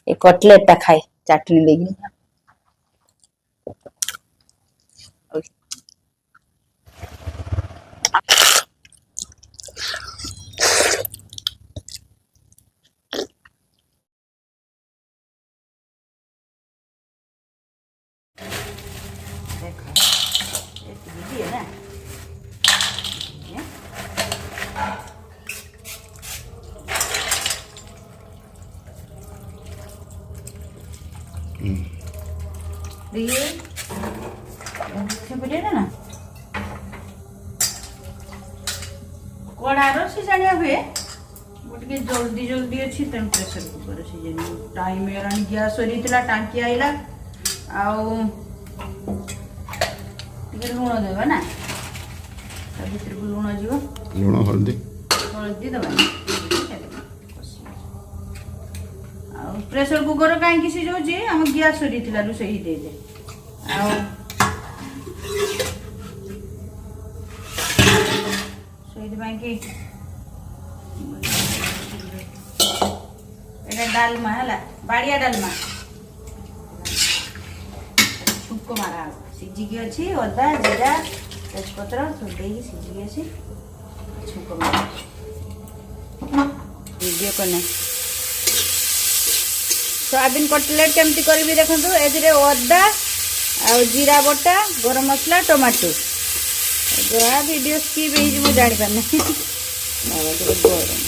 ए cutlet टा खाए चटनी देगी ना कड़ा रो सीजाणिया हुए गोटे जल्दी जल्दी अच्छी तेणु प्रेसर कुकर सीजेनि टाइम है गैस सरी टांकी आईला लुण देवा ना भर को लुण जीव लुण हल्दी हल्दी दबा प्रेसर कुकर कहीं सीझे आम गैस सरी रोषे दे दे डालमा है बाड़िया डालमा छुक मारा सीझिकी अच्छी अदा जीरा तेजपत्र सब देगी सीझिकी अच्छी छुक मारा वीडियो करना सोयाबीन कटलेट केमती करी देखो ए अदा आ जीरा बटा गरम मसला टमाटो जहाँ वीडियो स्किप हो जानी पारना गरम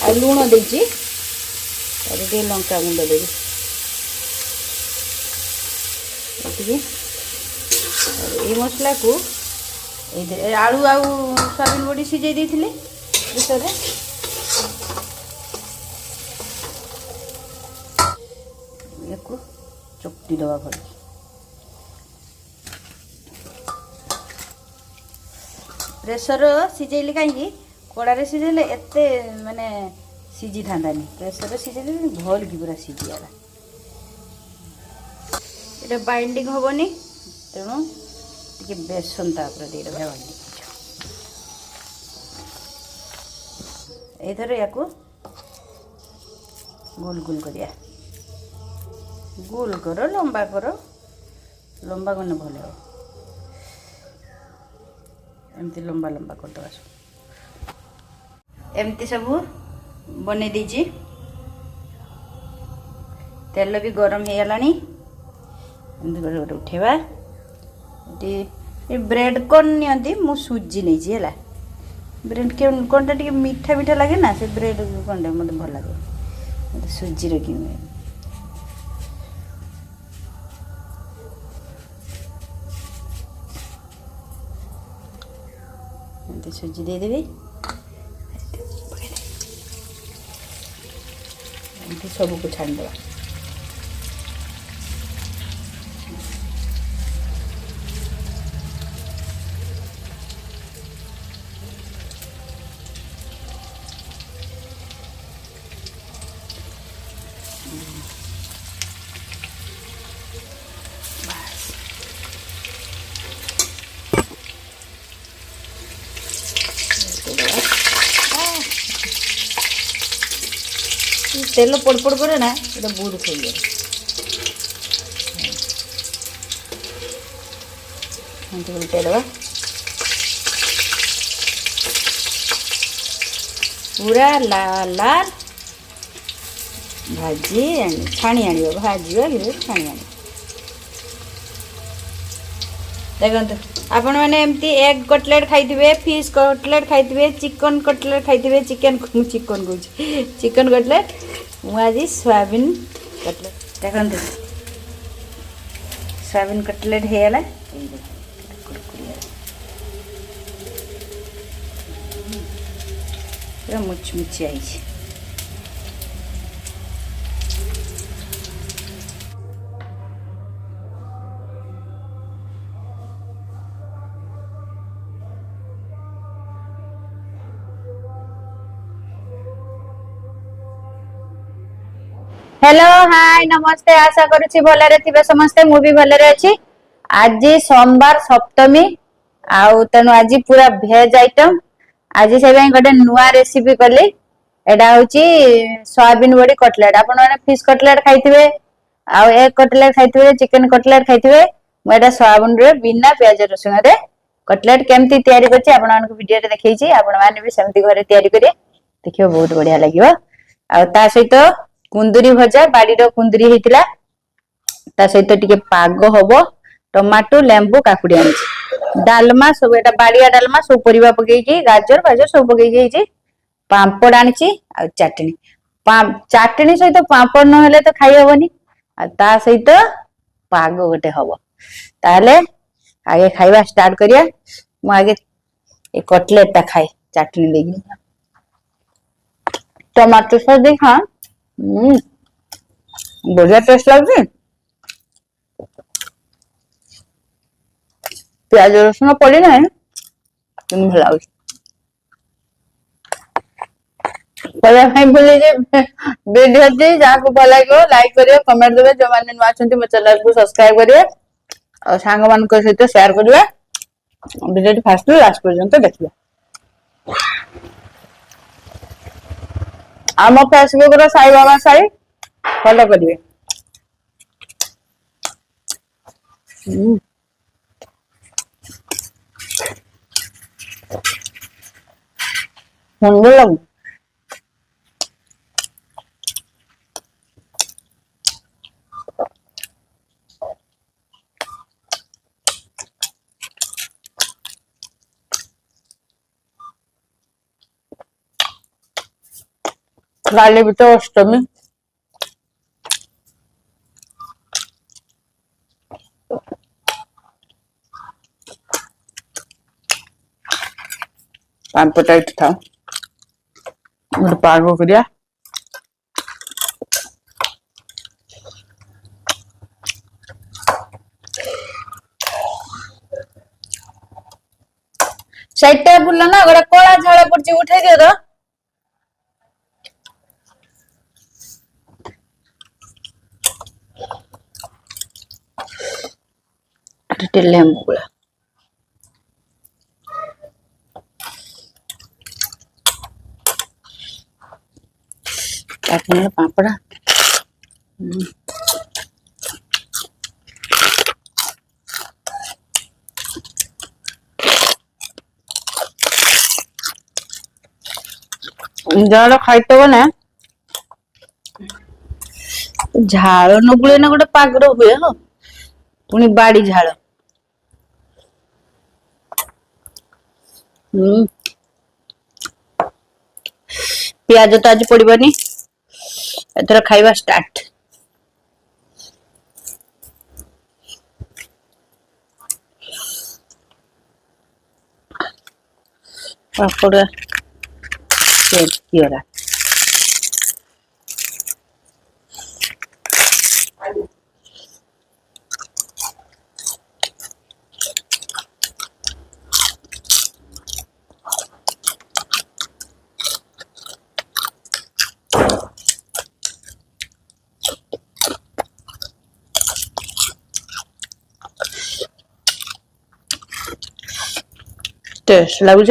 आ लुण देची लंका गुंड देवी ये मसला को आलू आउ सोयाबीन बड़ी सीझे देते प्रेसर चकटी दवा भर प्रेसर सीझेली कहीं कड़े सीझेले एत माने सीझी था प्रेसर सीझेले भल की पूरा सीझीगला ये बाइंडिंग हेनी तेणु टे बेसन दे बाइंडिंग एथर या गोल गोल करिया गोल कर लंबा करने भल हो एमती लंबा लंबा करदे एमती सब बने दीची तेल भी गरम हो गलानी एमती गोटे उठेवा ब्रेड कॉर्न नियंती मु सुजी नहीं है ब्रेड कॉर्न टा मीठा मीठा लगे ना से ब्रेड कॉर्न मत भल लगे मत सुजी रखी सुजी देदेवी सब को छाणीदेवा तेल पड़ पड़ करे ना ये बहुत खाई जाए उल्टे दवा पूरा लाल लाल भाजी छाणी आण भाजी छाणी आण देखो आपण मैंने एमती एग कटलेट खाई फिश कटलेट खाई चिकन कटलेट खाई चिकन कटलेट मुझे सोयाबीन कटलेट देखते सोयाबीन कटलेट होगला पूरा मुचमुची आई हेलो हाय नमस्ते आशा करुछि भलरे थिबे समस्ते मु भी भलरे अछि आज सोमवार सप्तमी आउ तनु आज पूरा भेज आइटम आज से गोटे नुआ रेसिपी कली एटा होची सोयाबीन बड़ी कटलेट आपण माने फिश कटलेट खाइथिबे आ एग कटलेट खाइथिबे चिकन कटलेट खाइथिबे एटा सोयाबीन रे बिना प्याज रसुन रे कटलेट केमती तयारी करछि आपण मानक वीडियो रे देखैछि आपण माने भी सेमती घरे तयारी करिए देखियो बहुत बढ़िया लागियो आ ता सहित कुंदुरी भजा बाड़ी रो कुंदुरी हेतिला ता सहित टिके पाग हबो टमाटो लेंबू काकुडी आछि डालमा सब एटा बाड़िया डालमा सब परिबा पकेछि गाजर भाजर सब पकेछि हेछि पांपड़ आनिछि आ चटनी चटनी सहित पांपड़ न हेले तो खाई हबनी आ ता सहित पाग गोटे हबो ताले आगे खाइबा स्टार्ट करिया मु आगे ए कटलेट ता खाए चटनी देगी टमाटो सॉस देखा बढ़िया टेस्ट लागछि प्याज रसुन पड़ी ना तुम भला पहले भाई बोले जे वीडियो जे जाको भल लागो लाइक करियो कमेंट देबे जो माने नुआ छंती मो चैनल को सब्सक्राइब करियो और सांग मान को सहित शेयर करियो वीडियो फास्ट लास्ट पर्यंत देखियो आम फेसबुक रो साई बाबा साई फॉलो करिवे सुंदर लग गाले भी तो अष्टमी पांपटाइट था और पागो करिया साइडटा बुल्ला ना गोटा कला झाड़ा पड़ची उठे दियो तो लेंबू गुला पापड़ा जड़ खाइते बने झाड़ नगुले ना गोटे पागर हुए हो पुणी बाड़ी झाड़ प्याज तो आज पड़वानी एथर खाइबा स्टार्ट पापड़ा किया टेस्ट लगुच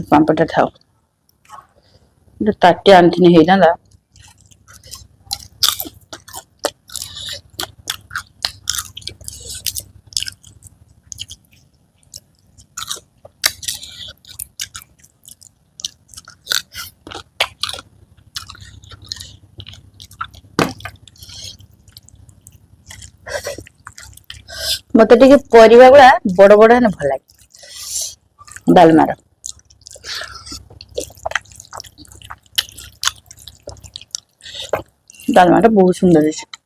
पांपटा थाओ ताटी आंथनी है ना मत टे परिवा गुड़ा बड़ बड़ है भल लगे डालमार डालमाटा बहुत सुंदर है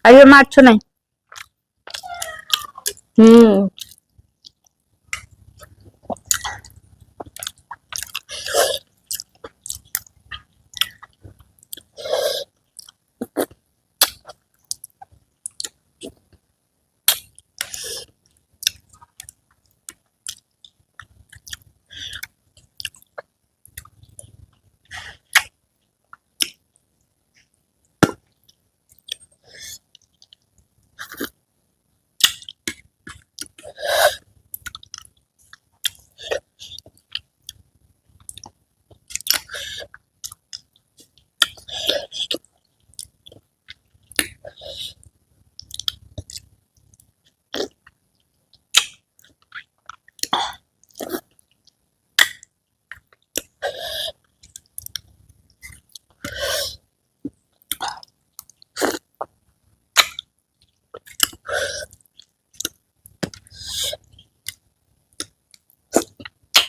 अरे मार्च नहीं।